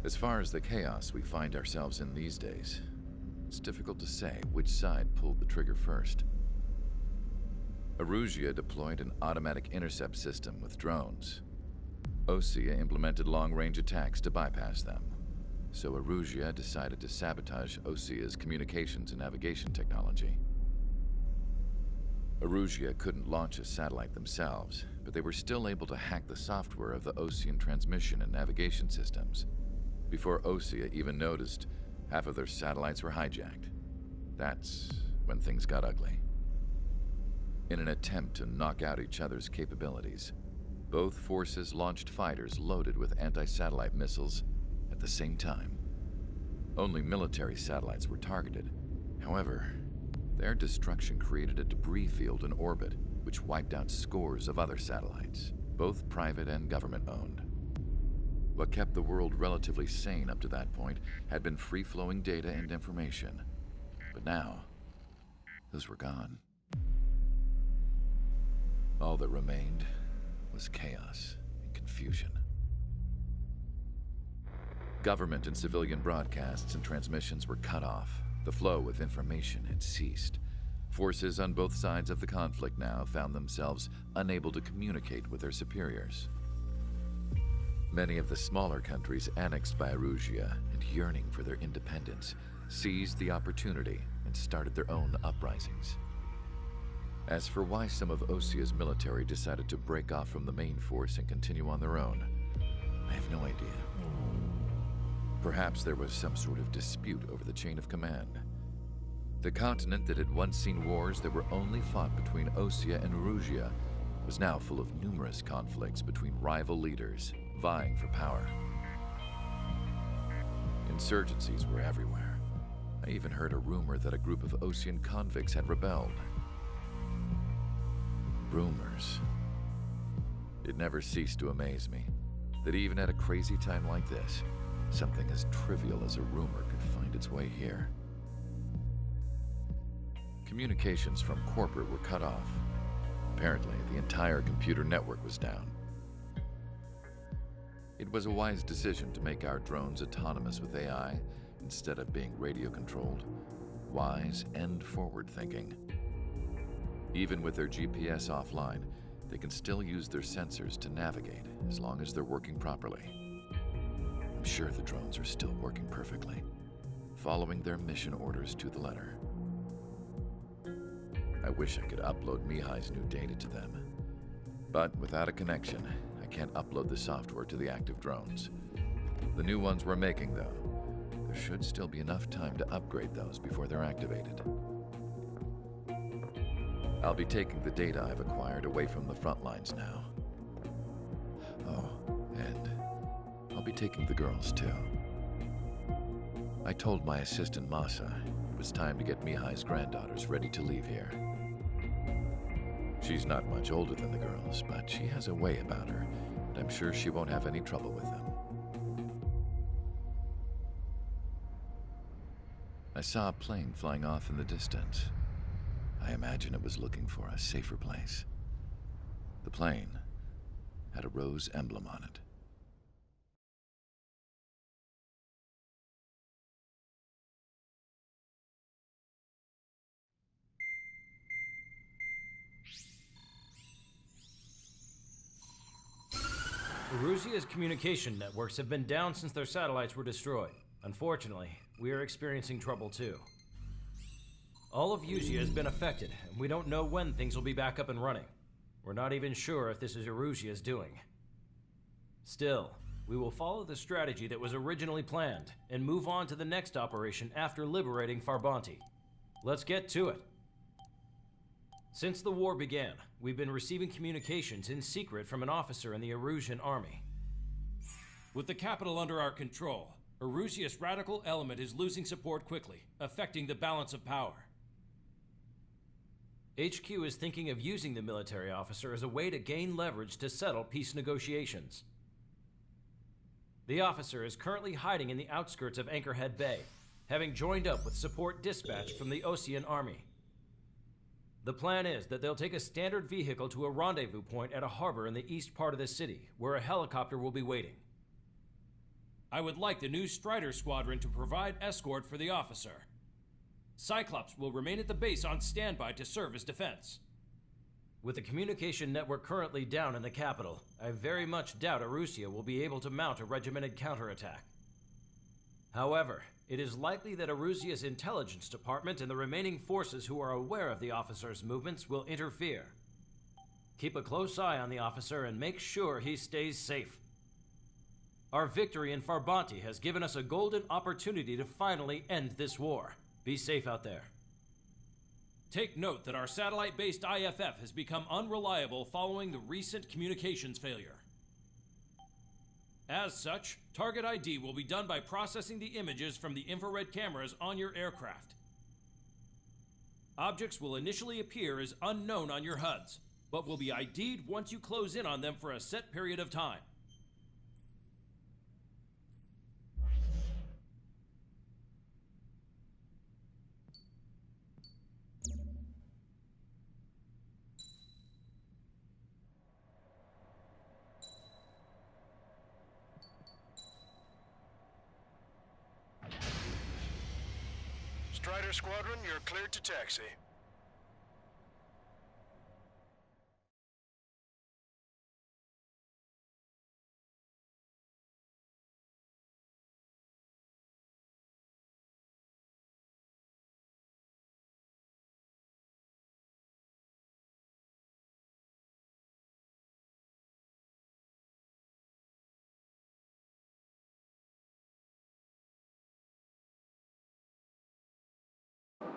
As far as the chaos we find ourselves in these days, it's difficult to say which side pulled the trigger first. Usea deployed an automatic intercept system with drones. Usea implemented long-range attacks to bypass them. So Usea decided to sabotage Usea's communications and navigation technology. Usea couldn't launch a satellite themselves, but they were still able to hack the software of the Usean transmission and navigation systems. Before Usea even noticed, half of their satellites were hijacked. That's when things got ugly. In an attempt to knock out each other's capabilities, both forces launched fighters loaded with anti-satellite missiles at the same time. Only military satellites were targeted. However, their destruction created a debris field in orbit, which wiped out scores of other satellites, both private and government-owned. What kept the world relatively sane up to that point had been free-flowing data and information. But now, those were gone. All that remained was chaos and confusion. Government and civilian broadcasts and transmissions were cut off. The flow of information had ceased. Forces on both sides of the conflict now found themselves unable to communicate with their superiors. Many of the smaller countries annexed by Usea and yearning for their independence seized the opportunity and started their own uprisings. As for why some of Usea's military decided to break off from the main force and continue on their own, I have no idea. Perhaps there was some sort of dispute over the chain of command. The continent that had once seen wars that were only fought between Usea and Usea was now full of numerous conflicts between rival leaders vying for power. Insurgencies were everywhere. I even heard a rumor that a group of Usean convicts had rebelled. Rumors. It never ceased to amaze me that even at a crazy time like this, something as trivial as a rumor could find its way here. Communications from corporate were cut off. Apparently, the entire computer network was down. It was a wise decision to make our drones autonomous with AI instead of being radio-controlled. Wise and forward-thinking. Even with their GPS offline, they can still use their sensors to navigate as long as they're working properly. I'm sure the drones are still working perfectly, following their mission orders to the letter. I wish I could upload Mihai's new data to them. But without a connection, I can't upload the software to the active drones. The new ones we're making, though, there should still be enough time to upgrade those before they're activated. I'll be taking the data I've acquired away from the front lines now. Oh, and I'll be taking the girls, too. I told my assistant Masa it was time to get Mihai's granddaughters ready to leave here. She's not much older than the girls, but she has a way about her, and I'm sure she won't have any trouble with them. I saw a plane flying off in the distance. I imagine it was looking for a safer place. The plane had a rose emblem on it. Usea's communication networks have been down since their satellites were destroyed. Unfortunately, we are experiencing trouble too. All of Usea has been affected, and we don't know when things will be back up and running. We're not even sure if this is Usea's doing. Still, we will follow the strategy that was originally planned, and move on to the next operation after liberating Farbanti. Let's get to it. Since the war began, we've been receiving communications in secret from an officer in the Erusian army. With the capital under our control, Erusia's radical element is losing support quickly, affecting the balance of power. HQ is thinking of using the military officer as a way to gain leverage to settle peace negotiations. The officer is currently hiding in the outskirts of Anchorhead Bay, having joined up with support dispatched from the Usean army. The plan is that they'll take a standard vehicle to a rendezvous point at a harbor in the east part of the city, where a helicopter will be waiting. I would like the new Strider Squadron to provide escort for the officer. Cyclops will remain at the base on standby to serve as defense. With the communication network currently down in the capital, I very much doubt Usea will be able to mount a regimented counterattack. However, it is likely that Usea's intelligence department and the remaining forces who are aware of the officer's movements will interfere. Keep a close eye on the officer and make sure he stays safe. Our victory in Farbanti has given us a golden opportunity to finally end this war. Be safe out there. Take note that our satellite-based IFF has become unreliable following the recent communications failure. As such, target ID will be done by processing the images from the infrared cameras on your aircraft. Objects will initially appear as unknown on your HUDs, but will be ID'd once you close in on them for a set period of time. Strider Squadron, you're cleared to taxi.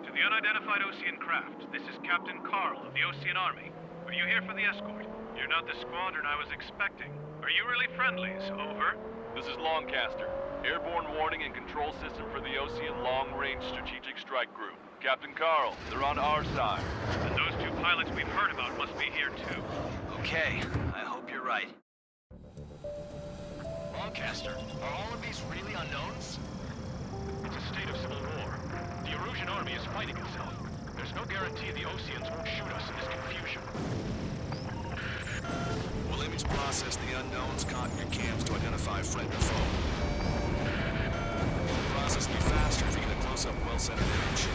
To the unidentified Osean craft, this is Captain Carl of the Osean Army. Are you here for the escort? You're not the squadron I was expecting. Are you really friendlies? Over. This is Longcaster. Airborne warning and control system for the Osean Long-Range Strategic Strike Group. Captain Carl, they're on our side. And those two pilots we've heard about must be here too. Okay, I hope you're right. Longcaster, are all of these really unknowns? It's a state of civil war. The Erusian army is fighting itself. There's no guarantee the Oseans won't shoot us in this confusion. We'll image process the unknowns caught in your cams to identify friend or foe. The process will be faster if you get a close-up, well-centered image.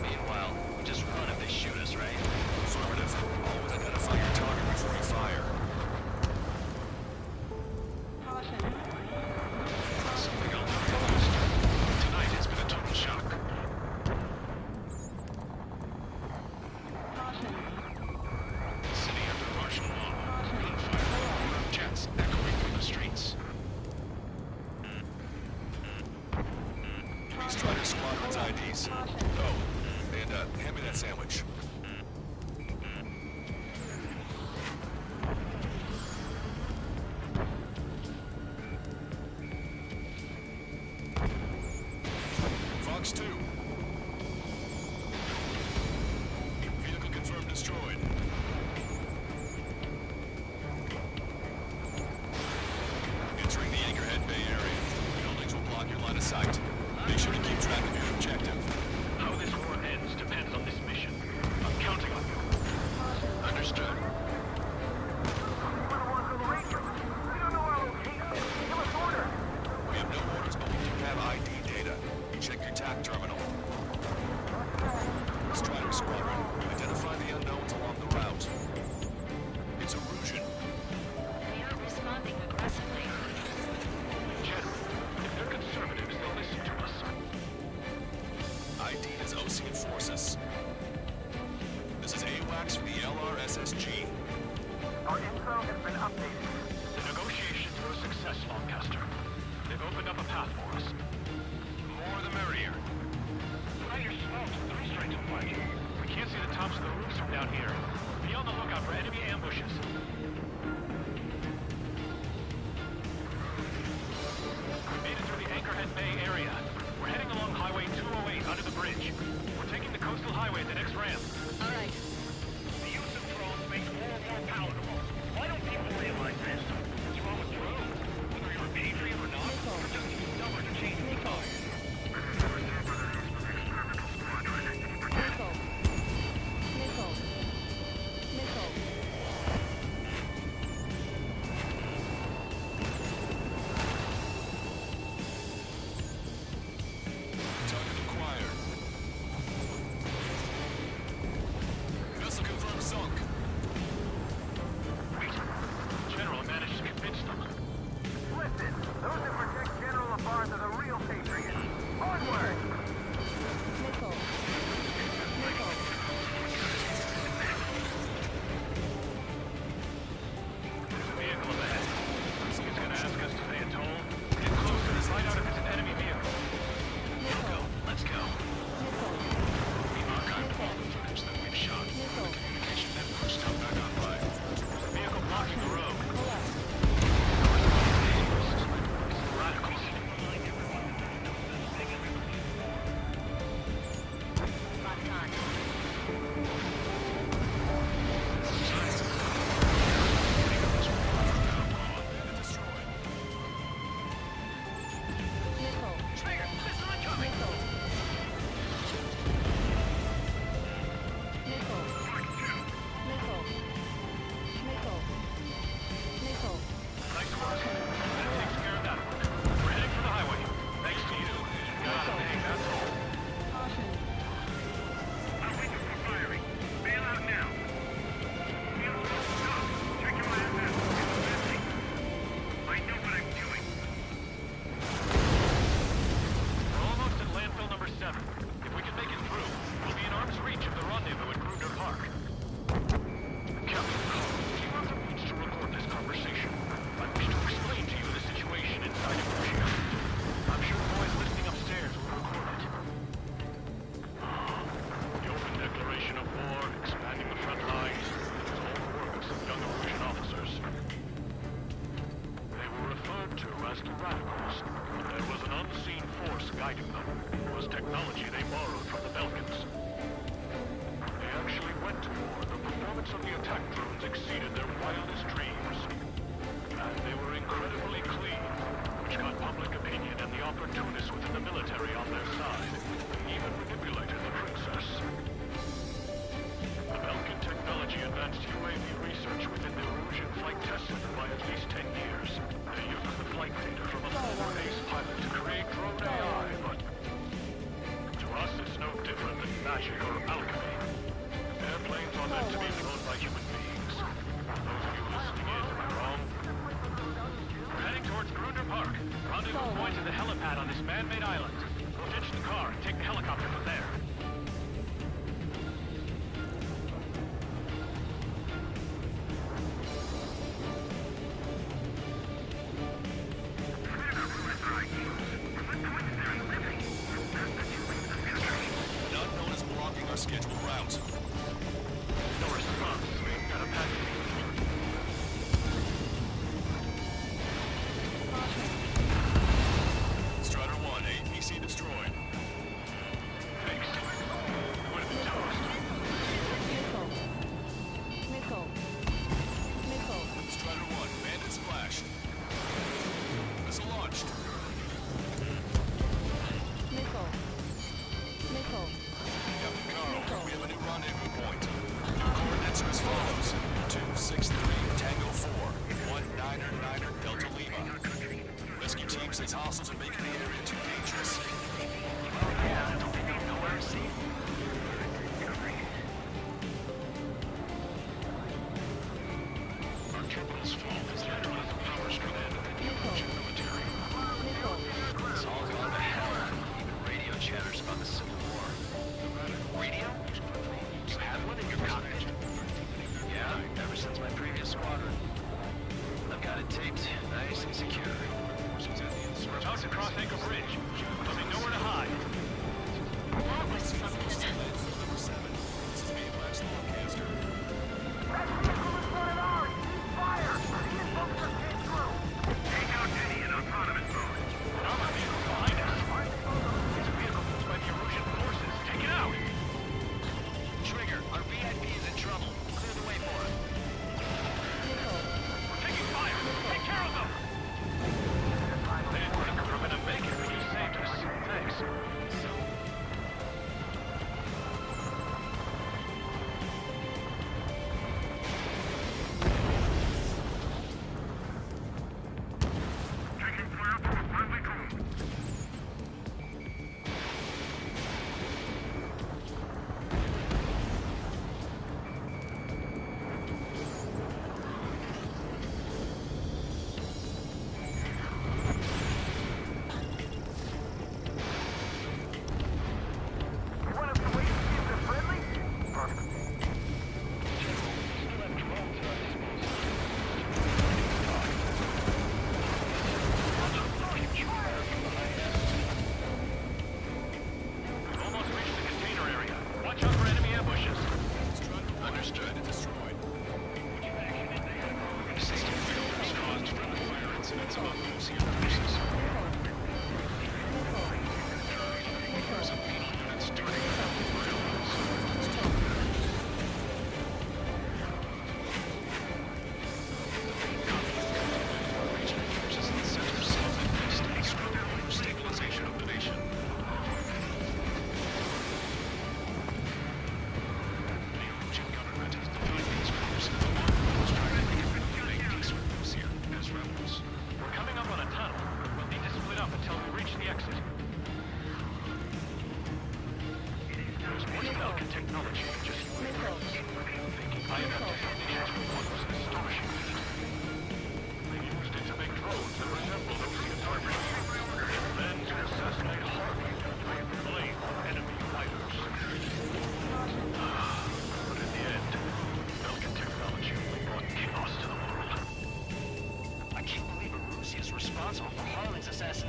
Meanwhile, we just run if they shoot us, right? Affirmative. Always identify your target before you fire. Something I'll never lost. Tonight has been a total shock. City under martial law. Gunfire, jets echoing through the streets. Give me Strider Squadron's IDs. Oh, and hand me that sandwich. Fox 2. Vehicle confirmed destroyed. Entering the Anchorhead Bay area. Buildings will block your line of sight. Make sure to keep track of your objective. How this war ends depends on this mission. I'm counting on you. Understood. We have no orders, but we do have ID data. Check your TAC terminal. Strider Squadron, identify the unknowns along the route. It's Erusian. They are responding aggressively. General, if they're conservatives, they'll listen to us. listen. Those that protect General Labarge are the real patriots. Onward! Nickel. Nickel. There's a vehicle ahead. It's gonna ask us to pay a toll. Get closer to find out if it's an enemy vehicle. Nickel. Let's go. Nickel. We mark on all the footage that we've shot. Nickel. Communication networks now back online. There's a vehicle blocking the road. Pull up. Radicals. Locked on. Nickel. Trigger, missile incoming! Nickel. Nickel. Nickel. Nickel. Nickel. Nice work. That takes care of that one. We're heading for the highway. Thanks to you. Got out of the hang, that's all. Caution. I'm waiting for firing. Bail out now. Stop. Check your asf-x. It's missing. I know what I'm doing. We're almost at landfill number 7. If we can make it through, we'll be in arm's reach of the rendezvous at Gruner Park. Captain Carl, do you have the means to record this conversation? I wish to explain to you the situation inside of Usea. I'm sure the boys listening upstairs will record it. The open declaration of war, expanding the front lines, is all the work of some young Erusian officers. They were referred to as the radicals, but there was an unseen force guiding them. It was technology they borrowed from the Belkans. They actually went to war. The performance of the attack drones exceeded their wildest dreams. And they were incredibly clean, which got public opinion and the opportunists within the military on their side. They even manipulated the princess. The Belkan technology advanced UAV research within the Erusian flight test center by at least 10 years. They used the flight data from a former ace pilot to create drone AI, but to us it's no different than magic or alchemy. Airplanes are meant to be flown by human beings. Those of you listening in, am I wrong? We're heading towards Gruner Park. Rendezvous point is the helipad on this man-made island. We'll ditch the car and take the helicopter from there. An unknown is blocking our scheduled route. No response. Got a package. Strider 1, APC destroyed. Thanks. We would have been toast. Nickel. Nickel. Nickel. Strider 1, bandit splash. Missile launched. Nickel. Nickel. Captain Carl, we have a new rendezvous point. Your coordinates are as follows. 263 Tango 4, 1999 Delta Lima. Rescue team says hostiles are making the area too dangerous. Yeah, don't they know where to see? Our capital's fault is that it was a power strand of the Erusian military. Nickel. It's all gone to hell. Even radio chatters about the Civil War. Radio? You have one in your cockpit? Yeah, ever since my previous squadron. I've got it taped, nice and secure. We're about to cross Anchor Bridge.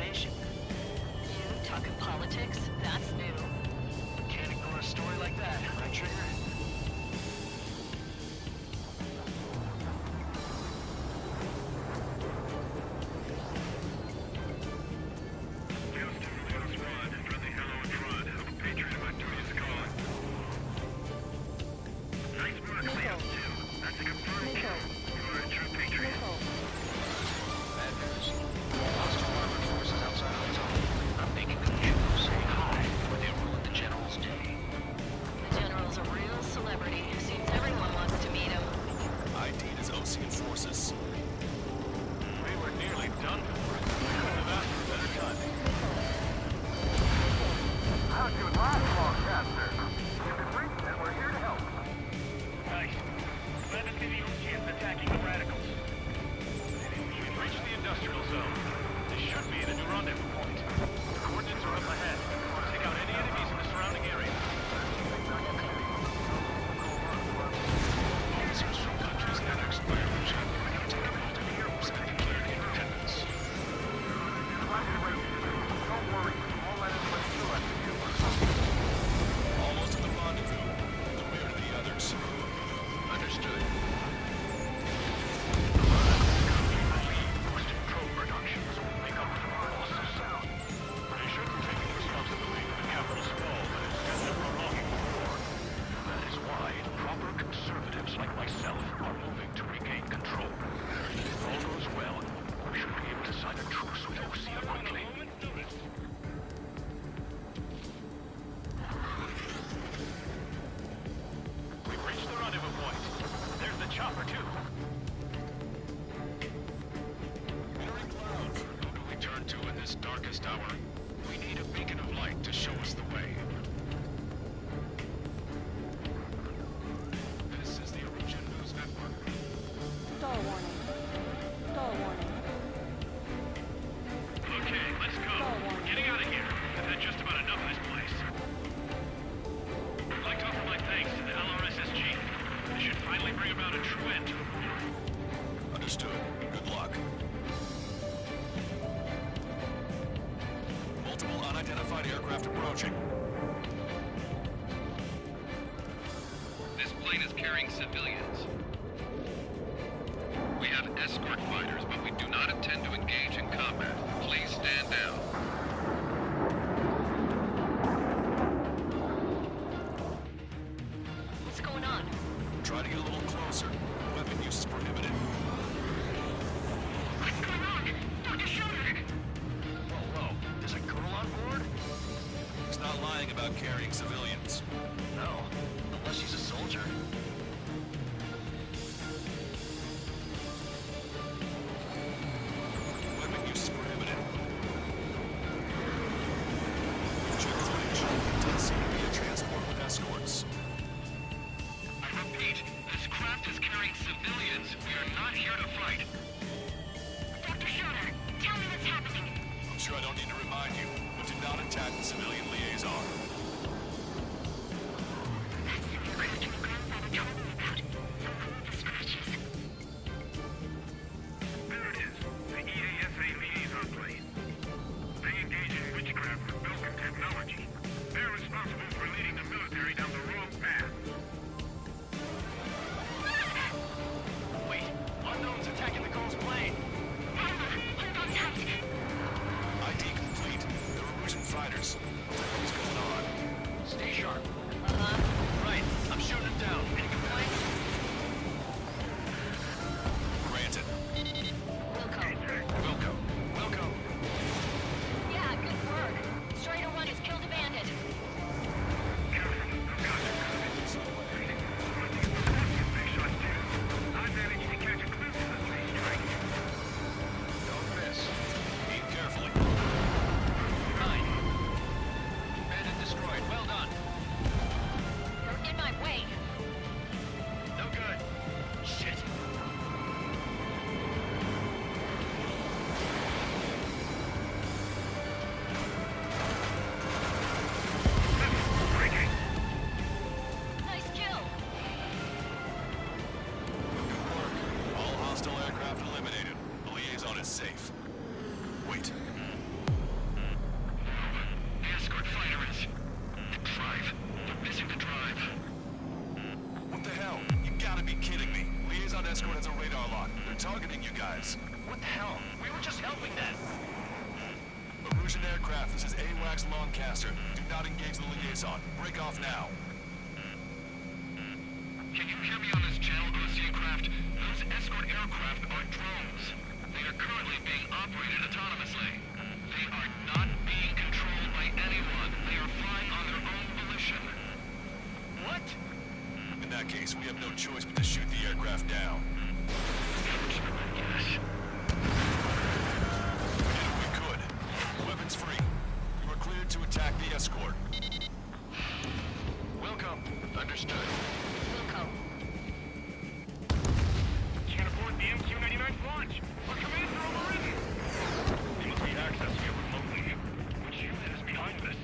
invasion. You talking politics? That's new. Can't ignore a story like that, right, Trigger? Bad news. Hostile armored forces outside of the zone. I'm thinking that we should go say hi before they ruin the general's day. The general's a real celebrity. Seems everyone wants to meet him. ID'd as Osean forces. We were nearly done for. Couldn't have asked for better timing. How'd you last long, Caster? You've been reached and we're here to help. Nice. Glad to see the Useans attacking the radicals. We've reached the industrial zone. This should be the new rendezvous point. The coordinates are up ahead. Take out any enemies in the surrounding area. Officers from countries annexed by Russia are taking multiple groups and declared independence. Don't worry, we'll let it wait till us. Almost at the rendezvous. Where are the others? Understood. Boosted probe productions will make up for our loss of sound. They shouldn't take responsibility for the capital's fall, but instead they're prolonging the war. That is why proper conservatives like myself are moving to regain control. If all goes well, we should be able to sign a truce with Usea quickly. We've reached the rendezvous point. There's the chopper, too. Entering clouds. Who do we turn to in this darkest hour? We need a beacon of light to show us the way. This is the Erosion News Network. Star warning. Star warning. Okay, let's go. We're getting out of here. I've had just about enough of this place. I'd like to offer my thanks to the LRSSG. They should finally bring about a true end to the war. Understood. Good luck. Multiple unidentified aircraft approaching. This plane is carrying civilians. We have escort fighters, but we do not intend to engage in combat. Please stand down. What's going on? Try to get a little closer. Weapon use is prohibited. What's going on? Dr. Schroeder! Whoa, there's a girl on board? He's not lying about carrying civilians. No, unless she's a soldier. Weapon use is prohibited. Check footage. Does seem to be a transport with escorts. I repeat, this craft is carrying civilians. We are not here to fight. Dr. Schroeder, tell me what's happening. I'm sure I don't need to remind you, but do not attack the civilian liaison. That's the aircraft your grandfather told me about. The scratches. There it is. The EASA liaison plane. They engage in witchcraft with Belkin technology. They're responsible for leading the military down the wrong path. Wait, unknown's attacking the girl's plane. ID complete. There are Russian fighters. What the hell is going on? Stay sharp. Uh-huh. Right, I'm shooting him down. Any complaints? Granted. Wilco. Wilco. Yeah, good work. Strider 1 has killed a bandit. Don't miss. Aim carefully. 9. Bandit destroyed. Well done. You're in my way. targeting you guys. What the hell? We were just helping them. Erusian aircraft, this is AWACS Longcaster. Do not engage the liaison. Break off now. Can you hear me on this channel, Usea craft? Those escort aircraft are drones. They are currently being operated autonomously. They are not being controlled by anyone. They are flying on their own volition. What? In that case, we have no choice but to shoot the aircraft down. Yes. We did what we could. Weapons free. You are cleared to attack the escort. Welcome. Understood. Wilco. Can't abort the MQ-99's launch. Our commands are overridden. They must be accessing it remotely. Which unit is behind this?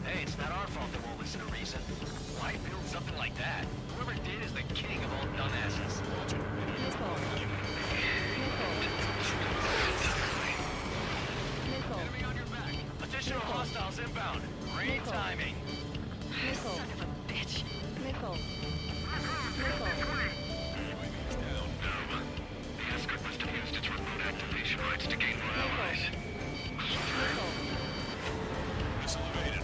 Hey, it's not our fault they won't listen to reason. Why build something like that? Whoever did is the king of all dumbasses. Enemy on your back. Additional hostiles inbound. Great timing. Son of a bitch. Nickel. The escort must have used its remote activation rights to gain more allies. Missile evaded.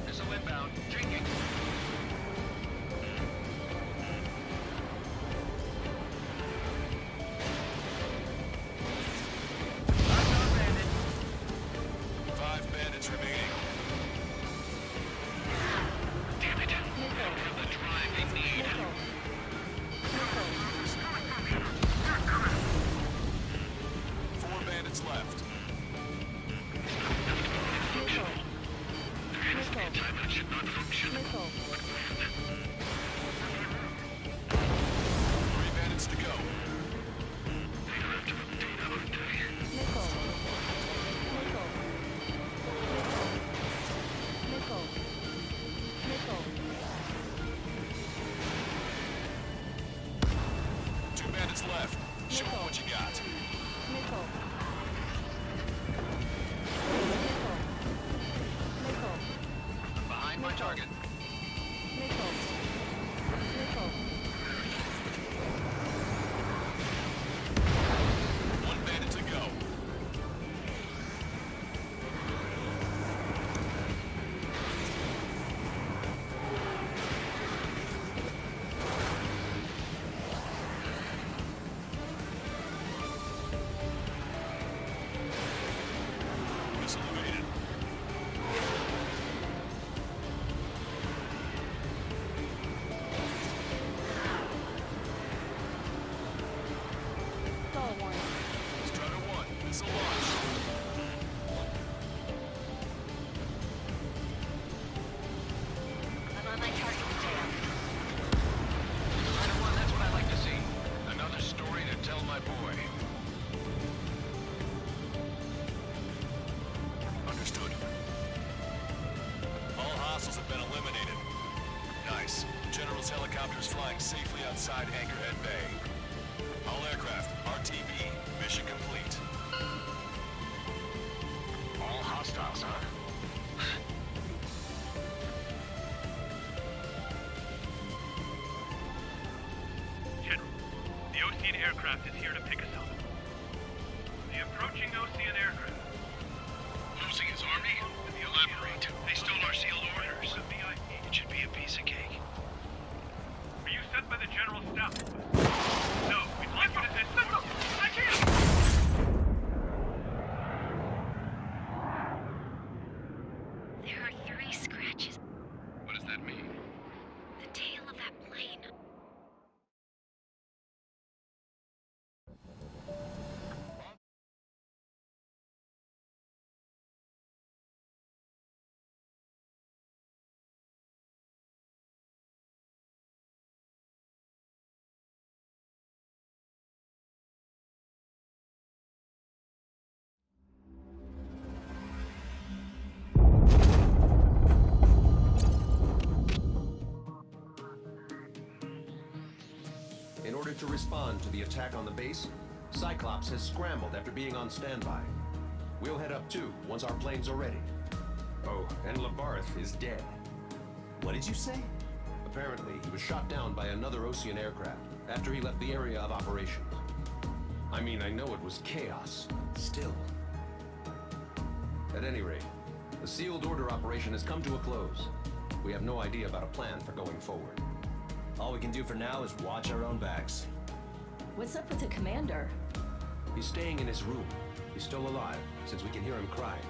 Missile inbound. Taking. Knockdown bandit. 5 bandits remaining. Damn it. We don't have the drive they need. 4 bandits left. There has to be a time when it should not function. 3 bandits to go. They are after the data, aren't they? Two bandits left. Show 'em what you got. Behind my target. One bandit to go. Missile evaded. Strider 1, missile launch. I'm on my target, Mateo. Strider 1, that's what I like to see. Another story to tell my boy. Understood. All hostiles have been eliminated. Nice. General's helicopter is flying safely outside Anchorhead Bay. All aircraft, RTB, mission complete. All hostiles, huh? General, the Osean aircraft is here to pick us up. The approaching Osean aircraft. Losing his army? Elaborate. They stole our sealed orders. It should be a piece of cake. Are you sent by the General Staff? No, we'd like you to send... I can't! There are 3 scratches. What does that mean? The tail of that plane. In order to respond to the attack on the base, Cyclops has scrambled after being on standby. We'll head up too, once our planes are ready. Oh, and Labarth is dead. What did you say? Apparently, he was shot down by another Osean aircraft after he left the area of operations. I mean, I know it was chaos, but still. At any rate, the sealed order operation has come to a close. We have no idea about a plan for going forward. All we can do for now is watch our own backs. What's up with the commander? He's staying in his room. He's still alive, since we can hear him crying.